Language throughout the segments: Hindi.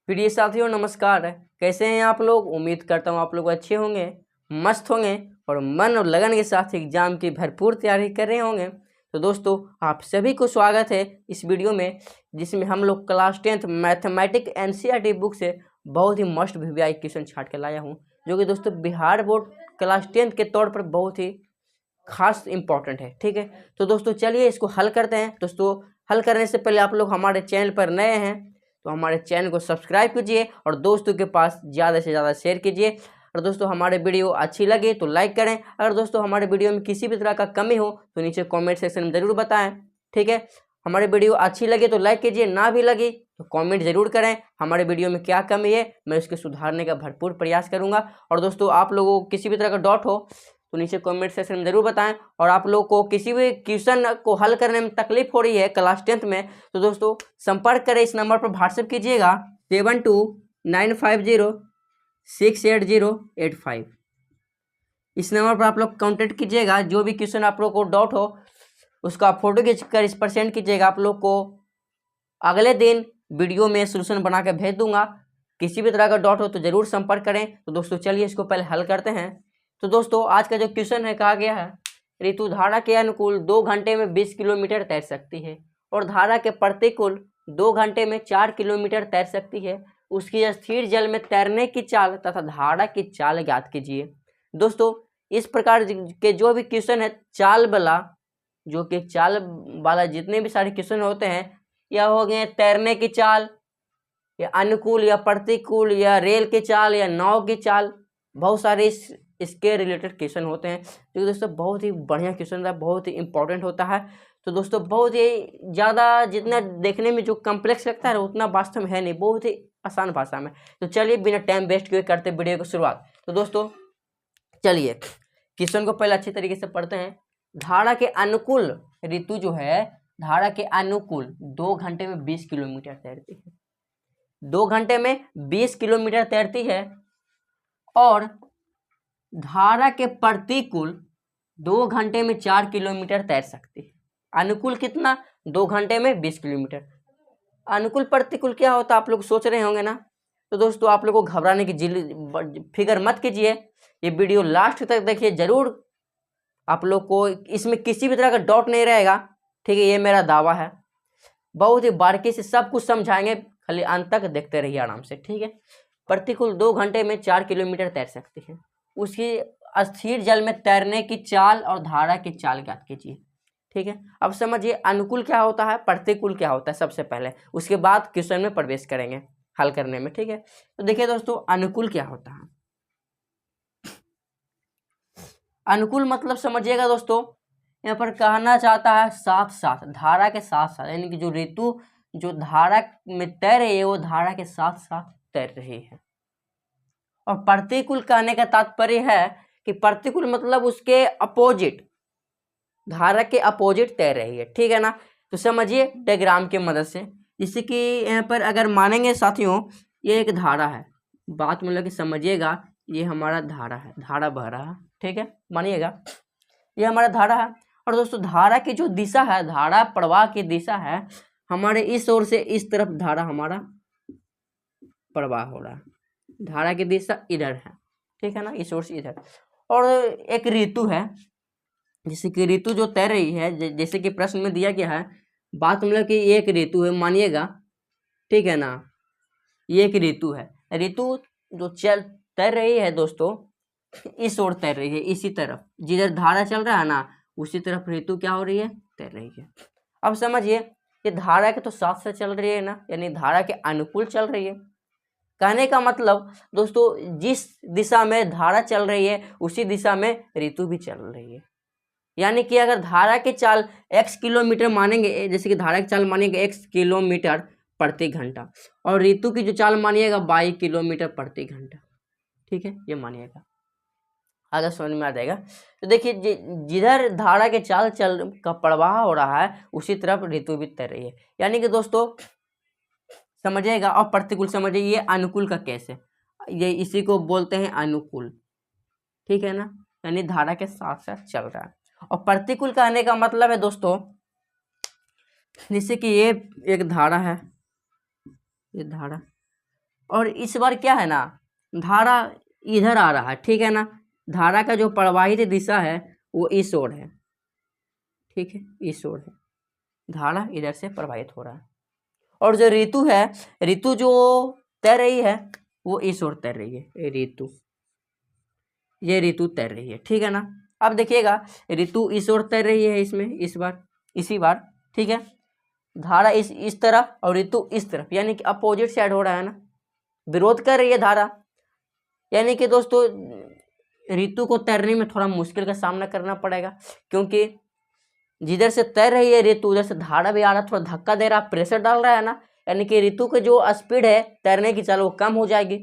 प्रिय साथियों नमस्कार। कैसे हैं आप लोग। उम्मीद करता हूँ आप लोग अच्छे होंगे, मस्त होंगे और मन और लगन के साथ एग्जाम की भरपूर तैयारी कर रहे होंगे। तो दोस्तों आप सभी को स्वागत है इस वीडियो में, जिसमें हम लोग class 10th mathematic NCERT book से बहुत ही मस्ट वीवीआई क्वेश्चन छाट के लाया हूँ, जो कि दोस्तों बिहार बोर्ड क्लास 10th के तौर पर बहुत ही खास इंपॉर्टेंट है। ठीक है, तो दोस्तों चलिए इसको हल करते हैं। दोस्तों हल करने से पहले आप लोग हमारे चैनल पर नए हैं तो हमारे चैनल को सब्सक्राइब कीजिए और दोस्तों के पास ज़्यादा से ज़्यादा शेयर कीजिए। और दोस्तों हमारे वीडियो अच्छी लगे तो लाइक करें। अगर दोस्तों हमारे वीडियो में किसी भी तरह का कमी हो तो नीचे कमेंट सेक्शन में ज़रूर बताएं। ठीक है, हमारे वीडियो अच्छी लगे तो लाइक कीजिए, ना भी लगी तो कमेंट ज़रूर करें हमारे वीडियो में क्या कमी है, मैं उसके सुधारने का भरपूर प्रयास करूँगा। और दोस्तों आप लोगों को किसी भी तरह का डाउट हो तो नीचे कमेंट सेक्शन में ज़रूर बताएं। और आप लोग को किसी भी क्वेश्चन को हल करने में तकलीफ हो रही है क्लास 10th में तो दोस्तों संपर्क करें, इस नंबर पर व्हाट्सएप कीजिएगा 7295068085। इस नंबर पर आप लोग कांटेक्ट कीजिएगा। जो भी क्वेश्चन आप लोग को डाउट हो उसका फोटो खींचकर इस पर सेंड कीजिएगा। आप लोग को अगले दिन वीडियो में सोल्यूशन बना के भेज दूंगा। किसी भी तरह का डाउट हो तो ज़रूर संपर्क करें। तो दोस्तों चलिए इसको पहले हल करते हैं। तो दोस्तों आज का जो क्वेश्चन है, कहा गया है ऋतु धारा के अनुकूल 2 घंटे में 20 किलोमीटर तैर सकती है और धारा के प्रतिकूल 2 घंटे में 4 किलोमीटर तैर सकती है। उसकी स्थिर जल में तैरने की चाल तथा धारा की चाल ज्ञात कीजिए। दोस्तों इस प्रकार के जो भी क्वेश्चन है चाल वाला जितने भी सारे क्वेश्चन होते हैं, या हो गए तैरने की चाल या अनुकूल या प्रतिकूल या रेल की चाल या नाव की चाल, बहुत सारे इसके रिलेटेड क्वेश्चन होते हैं जो दोस्तों बहुत ही बढ़िया क्वेश्चन है, बहुत ही इंपॉर्टेंट होता है। तो दोस्तों बहुत ही ज़्यादा जितना देखने में जो कॉम्प्लेक्स लगता है उतना वास्तव में है नहीं, बहुत ही आसान भाषा में। तो चलिए बिना टाइम वेस्ट किए करते वीडियो की शुरुआत। तो दोस्तों चलिए क्वेश्चन को पहले अच्छी तरीके से पढ़ते हैं। धारा के अनुकूल ऋतु जो है, धारा के अनुकूल 2 घंटे में 20 किलोमीटर तैरती है, 2 घंटे में 20 किलोमीटर तैरती है। और धारा के प्रतिकूल 2 घंटे में 4 किलोमीटर तैर सकती है। अनुकूल कितना? 2 घंटे में 20 किलोमीटर। अनुकूल प्रतिकूल क्या होता है आप लोग सोच रहे होंगे ना। तो दोस्तों आप लोग को घबराने की फिक्र मत कीजिए, ये वीडियो लास्ट तक देखिए जरूर। आप लोग को इसमें किसी भी तरह का डाउट नहीं रहेगा। ठीक है, ये मेरा दावा है। बहुत ही बारीकी से सब कुछ समझाएंगे, खाली अंत तक देखते रहिए आराम से। ठीक है, प्रतिकूल 2 घंटे में 4 किलोमीटर तैर सकती है। उसकी अस्थिर जल में तैरने की चाल और धारा की चाल ज्ञात कीजिए। ठीक है, अब समझिए अनुकूल क्या होता है, प्रतिकूल क्या होता है सबसे पहले, उसके बाद क्वेश्चन में प्रवेश करेंगे हल करने में। ठीक है, तो देखिए दोस्तों अनुकूल क्या होता है। अनुकूल मतलब समझिएगा दोस्तों, यहाँ पर कहना चाहता है साथ साथ, धारा के साथ साथ, यानी कि जो ऋतु जो धारा में तैर रही है वो धारा के साथ साथ तैर रही है। और प्रतिकूल कहने का तात्पर्य है कि प्रतिकूल मतलब उसके अपोजिट, धारा के अपोजिट तैर रही है। ठीक है ना, तो समझिए डायग्राम की मदद से। जैसे कि यहाँ पर अगर मानेंगे साथियों, ये एक धारा है, बात मतलब कि समझिएगा, ये हमारा धारा है, धारा बह रहा है। ठीक है, मानिएगा ये हमारा धारा है। और दोस्तों धारा की जो दिशा है, धारा प्रवाह की दिशा है, हमारे इस ओर से इस तरफ धारा हमारा प्रवाह हो रहा है, धारा की दिशा इधर है। ठीक है ना, इस ओर से इधर। और एक ऋतु है, जैसे कि ऋतु जो तैर रही है, जैसे कि प्रश्न में दिया गया है, बात मतलब कि एक ऋतु है मानिएगा। ठीक है ना, ये एक ऋतु है, ऋतु जो तैर रही है दोस्तों इस ओर तैर रही है, इसी तरफ जिधर धारा चल रहा है ना उसी तरफ ऋतु क्या हो रही है, तैर रही है। अब समझिए ये धारा के तो साथ साथ चल रही है ना, यानी धारा के अनुकूल चल रही है। कहने का मतलब दोस्तों जिस दिशा में धारा चल रही है उसी दिशा में ऋतु भी चल रही है। यानी कि अगर धारा की चाल x किलोमीटर मानेंगे, जैसे कि धारा की चाल मानेंगे x किलोमीटर प्रति घंटा, और ऋतु की जो चाल मानिएगा y किलोमीटर प्रति घंटा। ठीक है, ये मानिएगा, आगे समझ में आ जाएगा। तो देखिए जिधर धारा के चाल का प्रवाह हो रहा है उसी तरफ ऋतु भी तैर रही है। यानी कि दोस्तों समझिएगा। और प्रतिकूल समझिए, ये अनुकूल का केस है, ये इसी को बोलते हैं अनुकूल। ठीक है ना, यानी धारा के साथ साथ चल रहा है। और प्रतिकूल कहने का मतलब है दोस्तों, जैसे कि ये एक धारा है, ये धारा और इस बार क्या है ना, धारा इधर आ रहा है, ठीक है ना। धारा का जो प्रवाहित दिशा है वो इस ओर है, ठीक है, इस ओर है, धारा इधर से प्रवाहित हो रहा है। और जो ऋतु है, ऋतु जो तैर रही है वो इस ओर तैर रही है, ऋतु, ये ऋतु तैर रही है, ठीक है ना। अब देखिएगा ऋतु इस ओर तैर रही है, इसमें इस बार, इसी बार, ठीक है। धारा इस तरफ और ऋतु इस तरफ, यानी कि अपोजिट साइड हो रहा है ना, विरोध कर रही है धारा। यानी कि दोस्तों ऋतु को तैरने में थोड़ा मुश्किल का सामना करना पड़ेगा, क्योंकि जिधर से तैर रही है ऋतु उधर से धारा भी आ रहा है, थोड़ा धक्का दे रहा है, प्रेशर डाल रहा है ना। यानी कि ऋतु की जो स्पीड है तैरने की चाल वो कम हो जाएगी,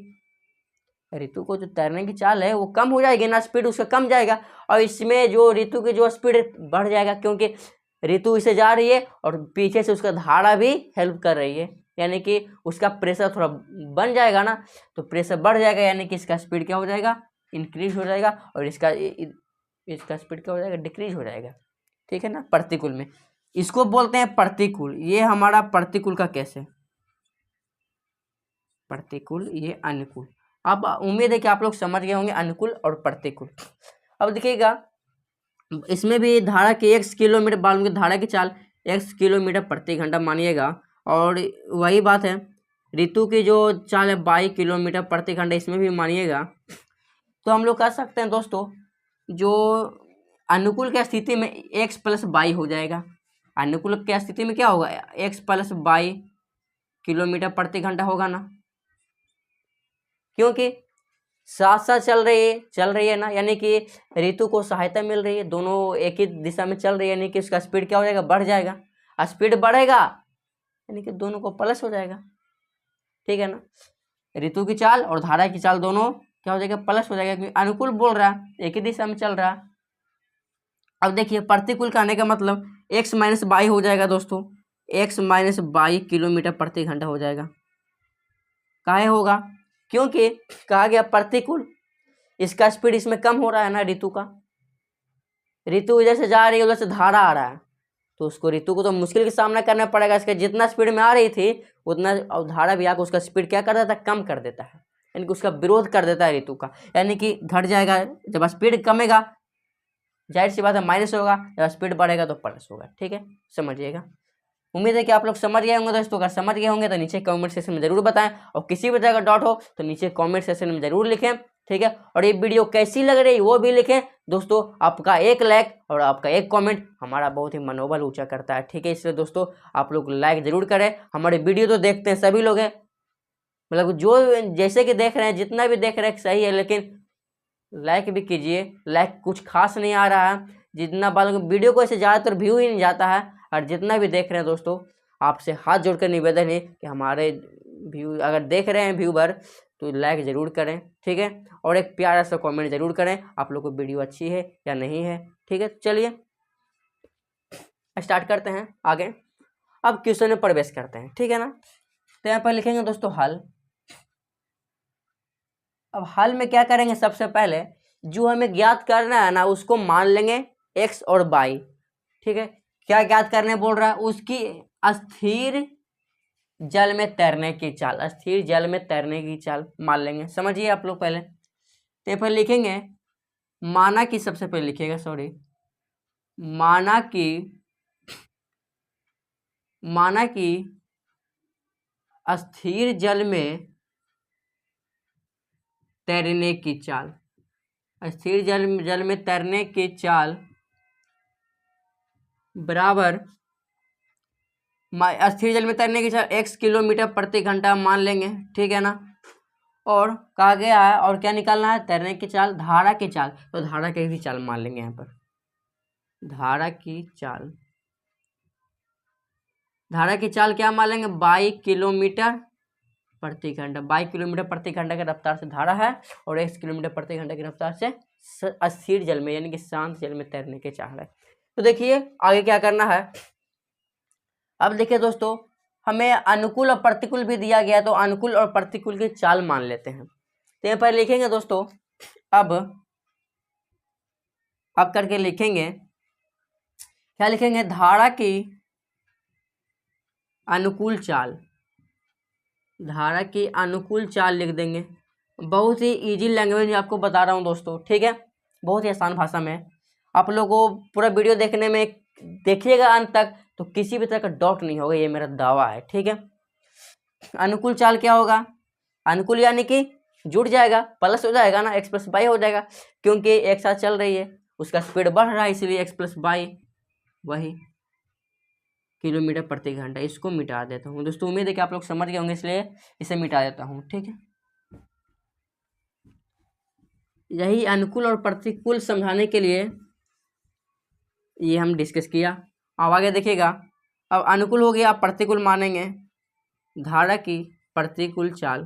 ऋतु को जो तैरने की चाल है वो कम हो जाएगी ना, स्पीड उसका कम जाएगा। और इसमें जो ऋतु की जो स्पीड बढ़ जाएगा, क्योंकि ऋतु इसे जा रही है और पीछे से उसका धारा भी हेल्प कर रही है, यानी कि उसका प्रेशर थोड़ा बन जाएगा ना, तो प्रेशर बढ़ जाएगा, यानी कि इसका स्पीड क्या हो जाएगा, इंक्रीज हो जाएगा, और इसका स्पीड क्या हो जाएगा, डिक्रीज हो जाएगा, ठीक है ना। प्रतिकूल में इसको बोलते हैं प्रतिकूल। ये हमारा प्रतिकूल का केस है, प्रतिकूल, ये अनुकूल। अब उम्मीद है कि आप लोग समझ गए होंगे अनुकूल और प्रतिकूल। अब देखिएगा इसमें भी धारा की 1 किलोमीटर, बालू की धारा की चाल 1 किलोमीटर प्रति घंटा मानिएगा, और वही बात है ऋतु की जो चाल है 22 किलोमीटर प्रति घंटा, इसमें भी मानिएगा। तो हम लोग कह सकते हैं दोस्तों जो अनुकूल की स्थिति में x + 22 हो जाएगा, अनुकूल की स्थिति में क्या होगा, x + 22 किलोमीटर प्रति घंटा होगा ना, क्योंकि साथ साथ चल रही है ना, यानी कि ऋतु को सहायता मिल रही है, दोनों एक ही दिशा में चल रही है, यानी कि उसका स्पीड क्या हो जाएगा, बढ़ जाएगा। स्पीड बढ़ेगा यानी कि दोनों को प्लस हो जाएगा, ठीक है ना। ऋतु की चाल और धारा की चाल दोनों क्या हो जाएगा, प्लस हो जाएगा, क्योंकि अनुकूल बोल रहा है, एक ही दिशा में चल रहा है। अब देखिए प्रतिकूल का आने का मतलब x - 22 हो जाएगा दोस्तों, x - 22 किलोमीटर प्रति घंटा हो जाएगा। काहे होगा, क्योंकि कहा गया प्रतिकूल, इसका स्पीड इसमें कम हो रहा है ना, ऋतु का, ऋतु इधर से जा रही है उधर से धारा आ रहा है, तो उसको ऋतु को तो मुश्किल का सामना करना पड़ेगा। इसका जितना स्पीड में आ रही थी उतना और धारा भी आकर उसका स्पीड क्या कर देता है, कम कर देता है, यानी कि उसका विरोध कर देता है ऋतु का, यानी कि घट जाएगा। जब स्पीड कमेगा जाहिर सी बात है माइनस होगा, जब स्पीड बढ़ेगा तो प्लस होगा, ठीक है, समझिएगा। उम्मीद है कि आप लोग समझ गए होंगे दोस्तों। अगर समझ गए होंगे तो नीचे कमेंट सेक्शन में जरूर बताएं, और किसी भी तरह का डाउट हो तो नीचे कमेंट सेक्शन में जरूर लिखें, ठीक है। और ये वीडियो कैसी लग रही है वो भी लिखें दोस्तों। आपका एक लाइक और आपका एक कमेंट हमारा बहुत ही मनोबल ऊंचा करता है, ठीक है। इसलिए दोस्तों आप लोग लाइक जरूर करें, हमारे वीडियो तो देखते हैं सभी लोग हैं, मतलब जो जैसे कि देख रहे हैं, जितना भी देख रहे हैं सही है, लेकिन लाइक भी कीजिए। लाइक कुछ खास नहीं आ रहा है, जितना बाल वीडियो को ऐसे ज़्यादातर व्यू ही नहीं जाता है, और जितना भी देख रहे हैं दोस्तों आपसे हाथ जोड़कर निवेदन है कि हमारे व्यू अगर देख रहे हैं व्यूवर तो लाइक ज़रूर करें, ठीक है। और एक प्यारा सा कमेंट ज़रूर करें आप लोग को वीडियो अच्छी है या नहीं है, ठीक है। चलिए स्टार्ट करते हैं आगे, अब क्वेश्चन में प्रवेश करते हैं, ठीक है ना। तो यहाँ पर लिखेंगे दोस्तों हल। अब हल में क्या करेंगे, सबसे पहले जो हमें ज्ञात करना है ना उसको मान लेंगे x और y, ठीक है। क्या ज्ञात करने बोल रहा है, उसकी स्थिर जल में तैरने की चाल, स्थिर जल में तैरने की चाल मान लेंगे। समझिए आप लोग पहले, तो पर लिखेंगे माना कि, सबसे पहले लिखिएगा सॉरी, माना कि स्थिर जल में तैरने की चाल, स्थिर जल में तैरने की चाल बराबर स्थिर जल में तैरने की चाल x किलोमीटर प्रति घंटा मान लेंगे, ठीक है ना। और कहा गया है और क्या निकालना है, तैरने की चाल, धारा की चाल, तो धारा की भी चाल मान लेंगे। यहाँ पर धारा की चाल क्या मान लेंगे, 22 किलोमीटर प्रति घंटा, 22 किलोमीटर प्रति घंटा की रफ्तार से धारा है, और 1 किलोमीटर प्रति घंटा की रफ्तार से स्थिर जल में यानी कि शांत जल में तैरने की चाल है। तो देखिए आगे क्या करना है। अब देखिए दोस्तों हमें अनुकूल और प्रतिकूल भी दिया गया, तो अनुकूल और प्रतिकूल की चाल मान लेते हैं। तो यहाँ पर लिखेंगे दोस्तों, अब करके लिखेंगे, क्या लिखेंगे, धारा की अनुकूल चाल, धारा की अनुकूल चाल लिख देंगे। बहुत ही इजी लैंग्वेज में आपको बता रहा हूँ दोस्तों, ठीक है, बहुत ही आसान भाषा में। आप लोगों को पूरा वीडियो देखने में देखिएगा अंत तक, तो किसी भी तरह का डाउट नहीं होगा, ये मेरा दावा है, ठीक है। अनुकूल चाल क्या होगा? अनुकूल यानी कि जुड़ जाएगा, प्लस हो जाएगा ना, एक्स प्लस वाई हो जाएगा, क्योंकि एक साथ चल रही है, उसका स्पीड बढ़ रहा है, इसलिए एक्स प्लस वाई वही किलोमीटर प्रति घंटा। इसको मिटा देता हूँ दोस्तों, उम्मीद है कि आप लोग समझ गए होंगे, इसलिए इसे मिटा देता हूँ, ठीक है। यही अनुकूल और प्रतिकूल समझाने के लिए ये हम डिस्कस किया। अब आगे देखिएगा, अब अनुकूल हो गया, आप प्रतिकूल मानेंगे। धारा की प्रतिकूल चाल,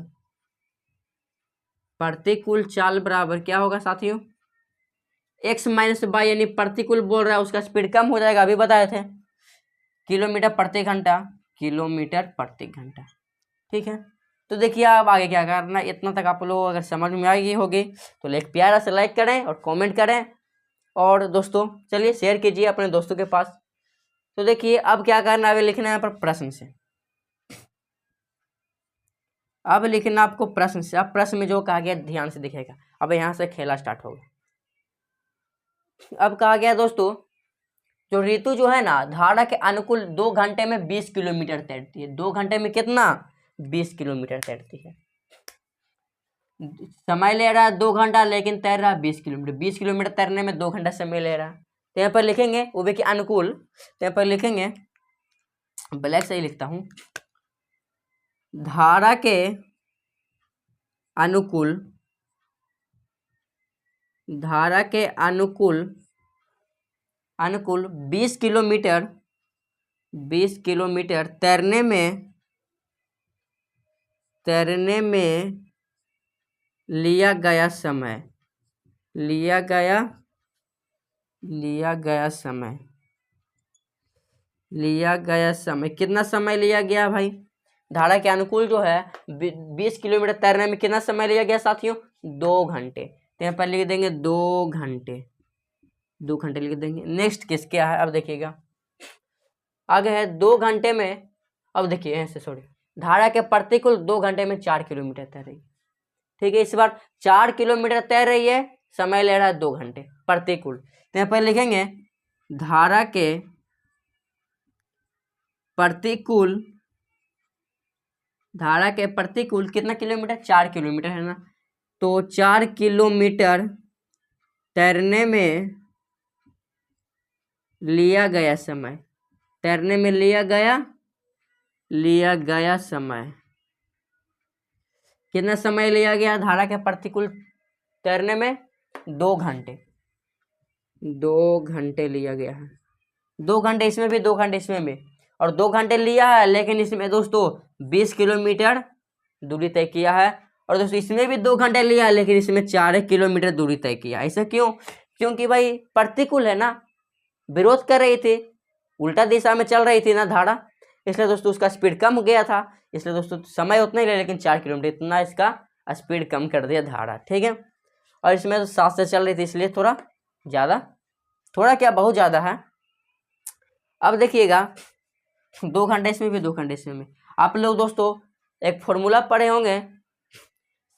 प्रतिकूल चाल बराबर क्या होगा साथियों? एक्स माइनस वाई, यानी प्रतिकूल बोल रहा है, उसका स्पीड कम हो जाएगा, अभी बताए थे, किलोमीटर प्रति घंटा, किलोमीटर प्रति घंटा, ठीक है। तो देखिए अब आगे क्या करना, इतना तक आप लोग अगर समझ में आ गई होगी तो एक प्यारा से लाइक करें और कमेंट करें, और दोस्तों चलिए शेयर कीजिए अपने दोस्तों के पास। तो देखिए अब क्या करना है, अभी लिखना है यहाँ पर प्रश्न से, अब लिखना आपको प्रश्न से। अब प्रश्न में जो कहा गया ध्यान से दिखेगा, अब यहाँ से खेला स्टार्ट होगा। अब कहा गया दोस्तों, जो ऋतु जो है ना, धारा के अनुकूल 2 घंटे में 20 किलोमीटर तैरती है। 2 घंटे में कितना? 20 किलोमीटर तैरती है। समय ले रहा है 2 घंटा, लेकिन तैर रहा है 20 किलोमीटर। 20 किलोमीटर तैरने में 2 घंटा समय ले रहा है। तो यहाँ पर लिखेंगे वो भी कि अनुकूल, तो यहाँ पर लिखेंगे, ब्लैक से ही लिखता हूँ, धारा के अनुकूल, धारा के अनुकूल 20 किलोमीटर, 20 किलोमीटर तैरने में लिया गया समय, लिया गया समय कितना समय लिया गया भाई? धारा के अनुकूल जो है 20 किलोमीटर तैरने में कितना समय लिया गया साथियों? 2 घंटे। तो यहाँ पर लिख देंगे 2 घंटे, 2 घंटे लिख देंगे। नेक्स्ट किस क्या है, अब देखिएगा आगे है 2 घंटे में। अब देखिए ऐसे सॉरी, धारा के प्रतिकूल 2 घंटे में 4 किलोमीटर तैर रही है, ठीक है। इस बार 4 किलोमीटर तैर रही है, समय ले रहा है 2 घंटे, प्रतिकूल। तो यहाँ पर लिखेंगे धारा के प्रतिकूल, धारा के प्रतिकूल कितना किलोमीटर? 4 किलोमीटर है ना, तो 4 किलोमीटर तैरने में लिया गया समय, तैरने में लिया गया समय कितना समय लिया गया? धारा के प्रतिकूल तैरने में 2 घंटे, 2 घंटे लिया गया है। 2 घंटे इसमें भी, 2 घंटे इसमें भी, और 2 घंटे लिया है, लेकिन इसमें दोस्तों 20 किलोमीटर दूरी तय किया है। और दोस्तों इसमें भी 2 घंटे लिया है, लेकिन इसमें 4 किलोमीटर दूरी तय किया। ऐसा क्यों? क्योंकि भाई प्रतिकूल है ना, विरोध कर रही थी, उल्टा दिशा में चल रही थी ना धारा, इसलिए दोस्तों उसका स्पीड कम हो गया था। इसलिए दोस्तों समय उतना ही लिया, लेकिन 4 किलोमीटर इतना इसका स्पीड कम कर दिया धारा, ठीक है। और इसमें तो 7 से चल रही थी, इसलिए थोड़ा ज़्यादा, थोड़ा क्या बहुत ज़्यादा है। अब देखिएगा 2 घंटे इसमें भी, 2 घंटे इसमें भी। आप लोग दोस्तों एक फॉर्मूला पढ़े होंगे,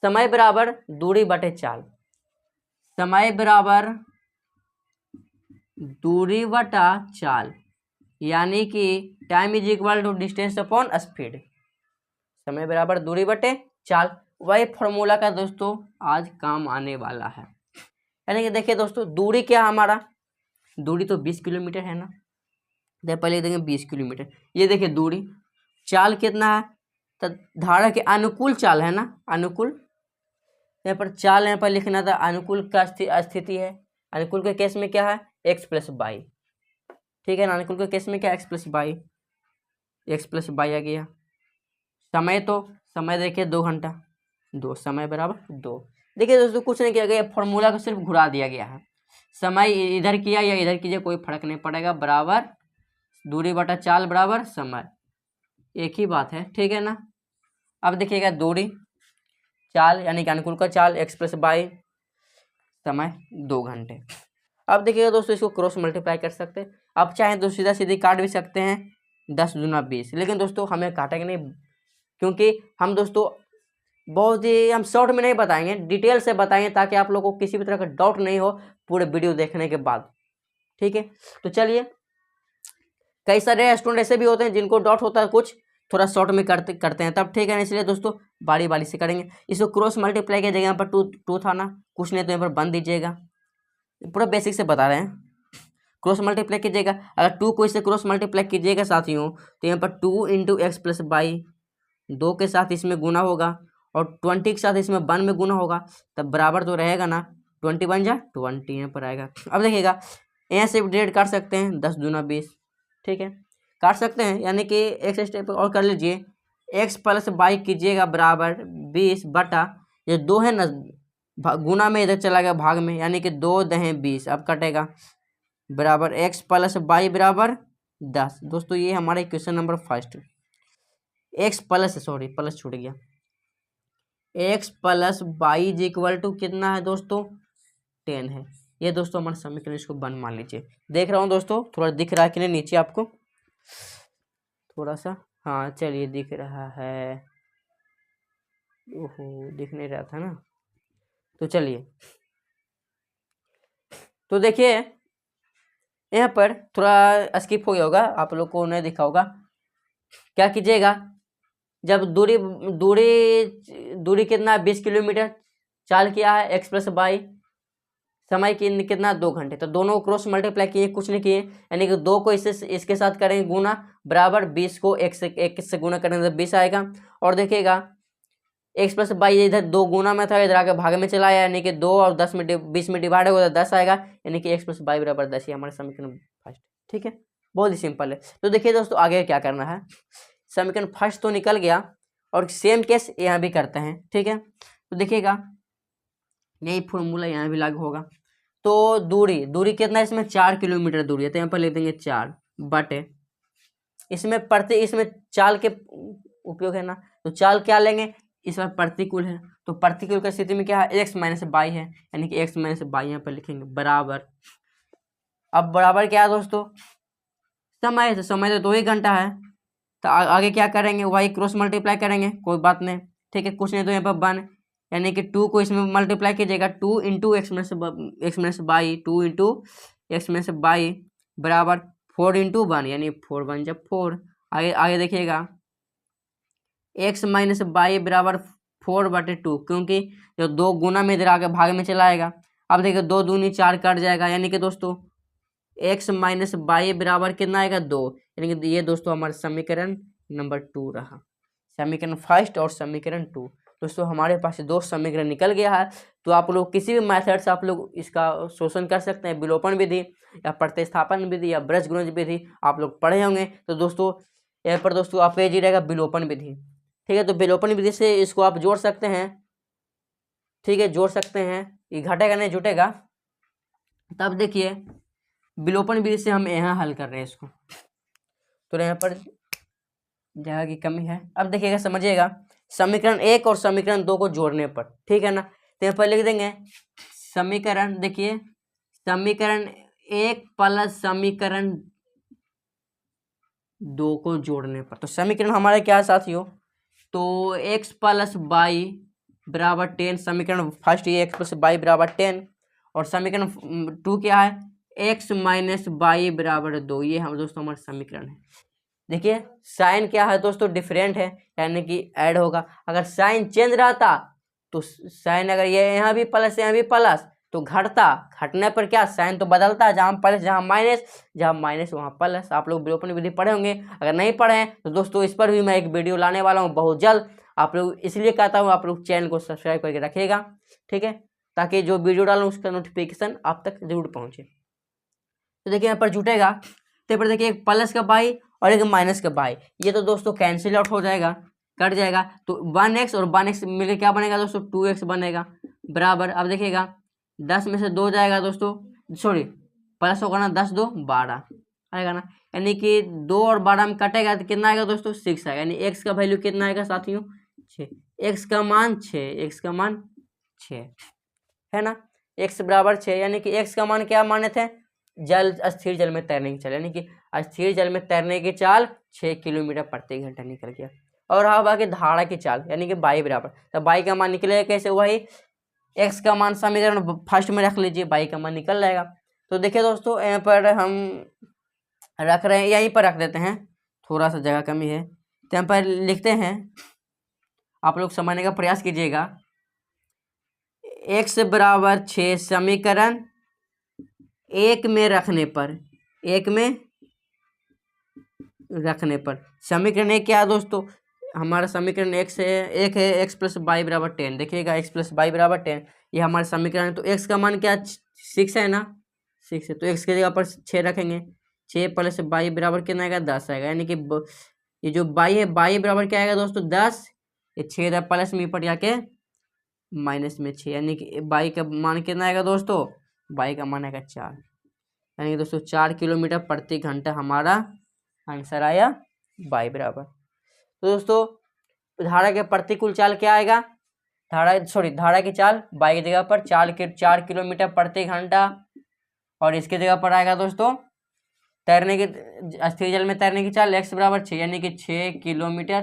समय बराबर दूरी बटे चाल, समय बराबर दूरी बटा चाल, यानी कि time is equal to distance upon speed, समय बराबर दूरी बटे चाल। वही फॉर्मूला का दोस्तों आज काम आने वाला है। यानी कि देखिए दोस्तों, दूरी क्या हमारा, दूरी तो 20 किलोमीटर है ना, तो पहले देखेंगे 20 किलोमीटर, ये देखिए दूरी। चाल कितना है? तो धारा के अनुकूल चाल है ना, अनुकूल, यहाँ पर चाल यहाँ पर लिखना था, अनुकूल का स्थिति है। अनुकूल के केस में क्या है? एक्स प्लस वाई, ठीक है ना। अनुकूल के केस में क्या? X plus Y, X plus Y आ गया। समय तो समय देखिए 2 घंटा, 2 समय बराबर 2। देखिए दोस्तों कुछ नहीं किया गया, फॉर्मूला को सिर्फ घुरा दिया गया है। समय इधर किया या इधर कीजिए, कोई फर्क नहीं पड़ेगा, बराबर दूरी बटा चाल बराबर समय, एक ही बात है, ठीक है ना। अब देखिएगा दूरी, चाल यानी कि अनुकूल का चाल, एक्स प्लस वाई, समय 2 घंटे। अब देखिएगा दोस्तों, इसको क्रॉस मल्टीप्लाई कर सकते हैं। आप चाहें तो सीधा सीधी काट भी सकते हैं, 10 दूना 20, लेकिन दोस्तों हमें काटेंगे नहीं, क्योंकि हम दोस्तों बहुत ही हम शॉर्ट में नहीं बताएंगे, डिटेल से बताएंगे ताकि आप लोगों को किसी भी तरह का डाउट नहीं हो पूरे वीडियो देखने के बाद। ठीक है, तो चलिए, कई सारे स्टूडेंट ऐसे भी होते हैं जिनको डाउट होता है कुछ थोड़ा शॉर्ट में करते हैं तब, ठीक है ना, इसलिए दोस्तों बारी बारी से करेंगे। इसको क्रॉस मल्टीप्लाई की जगह यहाँ पर टू था ना, कुछ नहीं तो यहाँ पर बन दीजिएगा, पूरा बेसिक से बता रहे हैं। क्रॉस मल्टीप्लाई कीजिएगा, अगर 2 को इससे क्रॉस मल्टीप्लाई कीजिएगा साथियों तो यहाँ पर 2 इंटू एक्स प्लस बाई, 2 के साथ इसमें गुना होगा और 20 के साथ इसमें 1 में गुना होगा, तब बराबर तो रहेगा ना, 20 बन जा 20 यहाँ पर आएगा। अब देखिएगा यहाँ से डिवाइड कर सकते हैं, 10 दूना 20, ठीक है, काट सकते हैं, यानी कि एक स्टेप और कर लीजिए, एक्स प्लस बाई कीजिएगा बराबर 20 बटा, ये 2 है ना, गुना में इधर चला गया भाग में, यानी कि 2 दहें 20, अब कटेगा बराबर एक्स प्लस बाई बराबर 10। दोस्तों ये हमारा question number first, x plus sorry plus छूट गया, x plus y is equal to कितना है दोस्तों 10 है। ये दोस्तों हमारा समीकरण, इसको बन मान लीजिए। देख रहा हूँ दोस्तों थोड़ा दिख रहा है कि नहीं नीचे आपको, थोड़ा सा, हाँ चलिए दिख रहा है, ओहो दिख नहीं रहा था ना, तो चलिए, तो देखिए यहाँ पर थोड़ा स्किप हो गया होगा, आप लोग को नहीं दिखा होगा। क्या कीजिएगा, जब दूरी दूरी दूरी कितना 20 किलोमीटर चाल किया है, एक्स प्लस बाई, समय की कितना 2 घंटे, तो दोनों क्रॉस मल्टीप्लाई किए, कुछ नहीं किए, यानी कि 2 को इसके साथ करेंगे गुना बराबर 20 को एक से गुना करेंगे तो 20 आएगा। और देखिएगा एक्स प्लस बाई इधर 2 गुना में था, इधर आके भाग में चला आया, यानी कि 2 और 10 में 20 में डिवाइड होगा तो 10 आएगा, यानी कि एक्स प्लस बाई बराबर 10 ही हमारे समीकरण फर्स्ट। ठीक है, बहुत ही सिंपल है। तो देखिए दोस्तों आगे क्या करना है, समीकरण फर्स्ट तो निकल गया और सेम केस यहाँ भी करते हैं। ठीक है, तो देखिएगा यही फॉर्मूला यहाँ भी लागू होगा। तो दूरी कितना है इसमें 4 किलोमीटर दूरी है, तो यहाँ पर लिख देंगे 4 बटे, इसमें चाल के उपयोग है ना, तो चाल क्या लेंगे, इसमें प्रतिकूल है, तो प्रतिकूल की स्थिति में क्या है, एक्स माइनस बाई है, यानी कि एक्स माइनस बाई यहाँ पर लिखेंगे बराबर। अब बराबर क्या है दोस्तों, समय, तो समय तो 2 ही घंटा है, तो आगे क्या करेंगे, वाई क्रॉस मल्टीप्लाई करेंगे, कोई बात नहीं, ठीक है, कुछ नहीं तो यहाँ पर 1, यानी कि 2 को इसमें मल्टीप्लाई कीजिएगा, 2 into x minus by, 2 into x minus by बराबर 4 इंटू 1, यानी 4 1 जब 4। आगे देखिएगा एक्स माइनस बाई बराबर 4 बटे 2, क्योंकि जो 2 गुना में इधर आगे भाग में चला आएगा। अब देखिए 2 दूनी 4 कट जाएगा, यानी कि दोस्तों एक्स माइनस बाई बराबर कितना आएगा 2, यानी कि ये दोस्तों हमारा समीकरण नंबर 2 रहा, समीकरण फर्स्ट और समीकरण 2। दोस्तों हमारे पास 2 समीकरण निकल गया है। तो आप लोग किसी भी मेथड से आप लोग इसका शोषण कर सकते हैं, विलोपन विधि या प्रतिस्थापन विधि या ब्रज गुणज विधि आप लोग पढ़े होंगे। तो दोस्तों यहाँ पर दोस्तों आपका ये रहेगा विलोपन विधि, ठीक है, तो विलोपन विधि से इसको आप जोड़ सकते हैं, ठीक है, जोड़ सकते हैं, ये घटेगा नहीं जुटेगा। तब देखिए विलोपन विधि से हम यहाँ हल कर रहे हैं इसको, तो यहाँ पर जगह की कमी है। अब देखिएगा समझिएगा, समीकरण 1 और समीकरण 2 को जोड़ने पर, ठीक है ना, तो यहाँ पर लिख देंगे समीकरण, देखिए समीकरण 1 प्लस समीकरण 2 को जोड़ने पर, तो समीकरण हमारे क्या है साथियों, तो एक्स प्लस बाई बराबर 10, समीकरण फर्स्ट ये एक्स प्लस बाई बराबर 10, और समीकरण 2 क्या है, एक्स माइनस बाई बराबर 2, ये हम दोस्तों हमारा समीकरण है। देखिए साइन क्या है दोस्तों, डिफरेंट है, यानी कि ऐड होगा। अगर साइन चेंज रहता तो साइन, अगर ये यहाँ भी प्लस यहाँ भी प्लस तो घटता, घटने पर क्या साइन तो बदलता, जहाँ प्लस जहाँ माइनस वहाँ प्लस। आप लोग विलोपन विधि पढ़े होंगे, अगर नहीं पढ़े हैं तो दोस्तों इस पर भी मैं एक वीडियो लाने वाला हूँ बहुत जल्द। आप लोग इसलिए कहता हूँ आप लोग चैनल को सब्सक्राइब करके रखिएगा, ठीक है, ताकि जो वीडियो डालूँ उसका नोटिफिकेशन आप तक जरूर पहुँचे। तो देखिए यहाँ पर जुटेगा, तो यहाँ पर देखिए एक प्लस का बाई और एक माइनस का बाई, ये तो दोस्तों कैंसिल आउट हो जाएगा, कट जाएगा, तो 1x और 1x मिलकर क्या बनेगा दोस्तों 2x बनेगा बराबर। अब देखिएगा 10 में से 2 जाएगा दोस्तों, सॉरी प्लस होगा ना, 10 2 12 आएगा ना, यानी कि 2 और 12 में कटेगा तो कितना आएगा दोस्तों 6 आएगा, यानी x का वैल्यू कितना आएगा साथियों 6, x का मान 6 है ना, x बराबर 6, यानी कि x का मान क्या माने थे, स्थिर जल में तैरने की चाल, यानी कि स्थिर जल में तैरने की चाल 6 किलोमीटर प्रति घंटा निकल गया। और रहा बाकी धारा की चाल यानी कि बाई बराबर, तो बाई का मान निकलेगा कैसे, वही एक्स का मान समीकरण फर्स्ट में रख लीजिए, बाई का मान निकल जाएगा। तो देखिए दोस्तों यहाँ पर हम रख रहे हैं, यहीं पर रख देते हैं, थोड़ा सा जगह कमी है, तो यहाँ पर लिखते हैं, आप लोग समझने का प्रयास कीजिएगा। x बराबर 6 समीकरण एक में रखने पर, एक में रखने पर समीकरण एक क्या है दोस्तों, हमारा समीकरण x है, एक है x प्लस बाई बराबर 10, देखिएगा x प्लस बाई बराबर 10, ये हमारा समीकरण है। तो x का मान क्या 6 है ना, 6 है, तो x की जगह पर 6 रखेंगे, 6 प्लस बाई बराबर कितना आएगा 10 आएगा, यानी कि ये जो बाई है बाई बराबर क्या आएगा दोस्तों 10, ये 6 प्लस में ऊपर जाके माइनस में 6, यानी कि बाई का मान कितना आएगा दोस्तों, बाई का मान आएगा 4, यानी कि दोस्तों 4 किलोमीटर प्रति घंटा हमारा आंसर आया बाई बराबर। तो दोस्तों धारा के प्रतिकूल चाल क्या आएगा, धारा की चाल बाई की जगह पर 4 किलोमीटर प्रति घंटा, और इसकी जगह पर आएगा दोस्तों तैरने की, स्थिर जल में तैरने की चाल x बराबर 6 यानी कि 6 किलोमीटर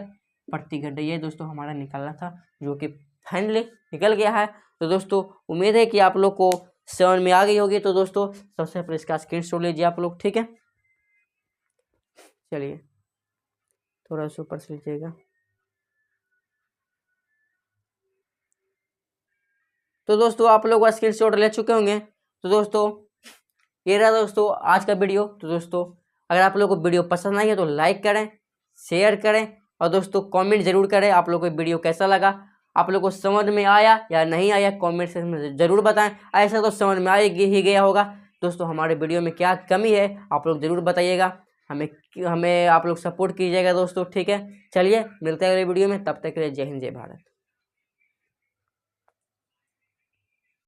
प्रति घंटा। ये दोस्तों हमारा निकलना था, जो कि फाइनली निकल गया है। तो दोस्तों उम्मीद है कि आप लोग को समझ में आ गई होगी। तो दोस्तों सबसे पहले इसका स्क्रीनशॉट लीजिए आप लोग, ठीक है, चलिए थोड़ा सा ऊपर से लीजिएगा। तो दोस्तों आप लोग स्क्रीनशॉट ले चुके होंगे। तो दोस्तों ये रहा दोस्तों आज का वीडियो। तो दोस्तों अगर आप लोग को वीडियो पसंद आई है तो लाइक करें, शेयर करें, और दोस्तों कमेंट जरूर करें आप लोग को वीडियो कैसा लगा, आप लोग को समझ में आया या नहीं आया, कमेंट सेक्शन में जरूर बताएं। ऐसा तो समझ में ही गया होगा दोस्तों, हमारे वीडियो में क्या कमी है आप लोग जरूर बताइएगा, हमें आप लोग सपोर्ट कीजिएगा दोस्तों, ठीक है। चलिए मिलते हैं अगले वीडियो में, तब तक के लिए जय हिंद जय भारत।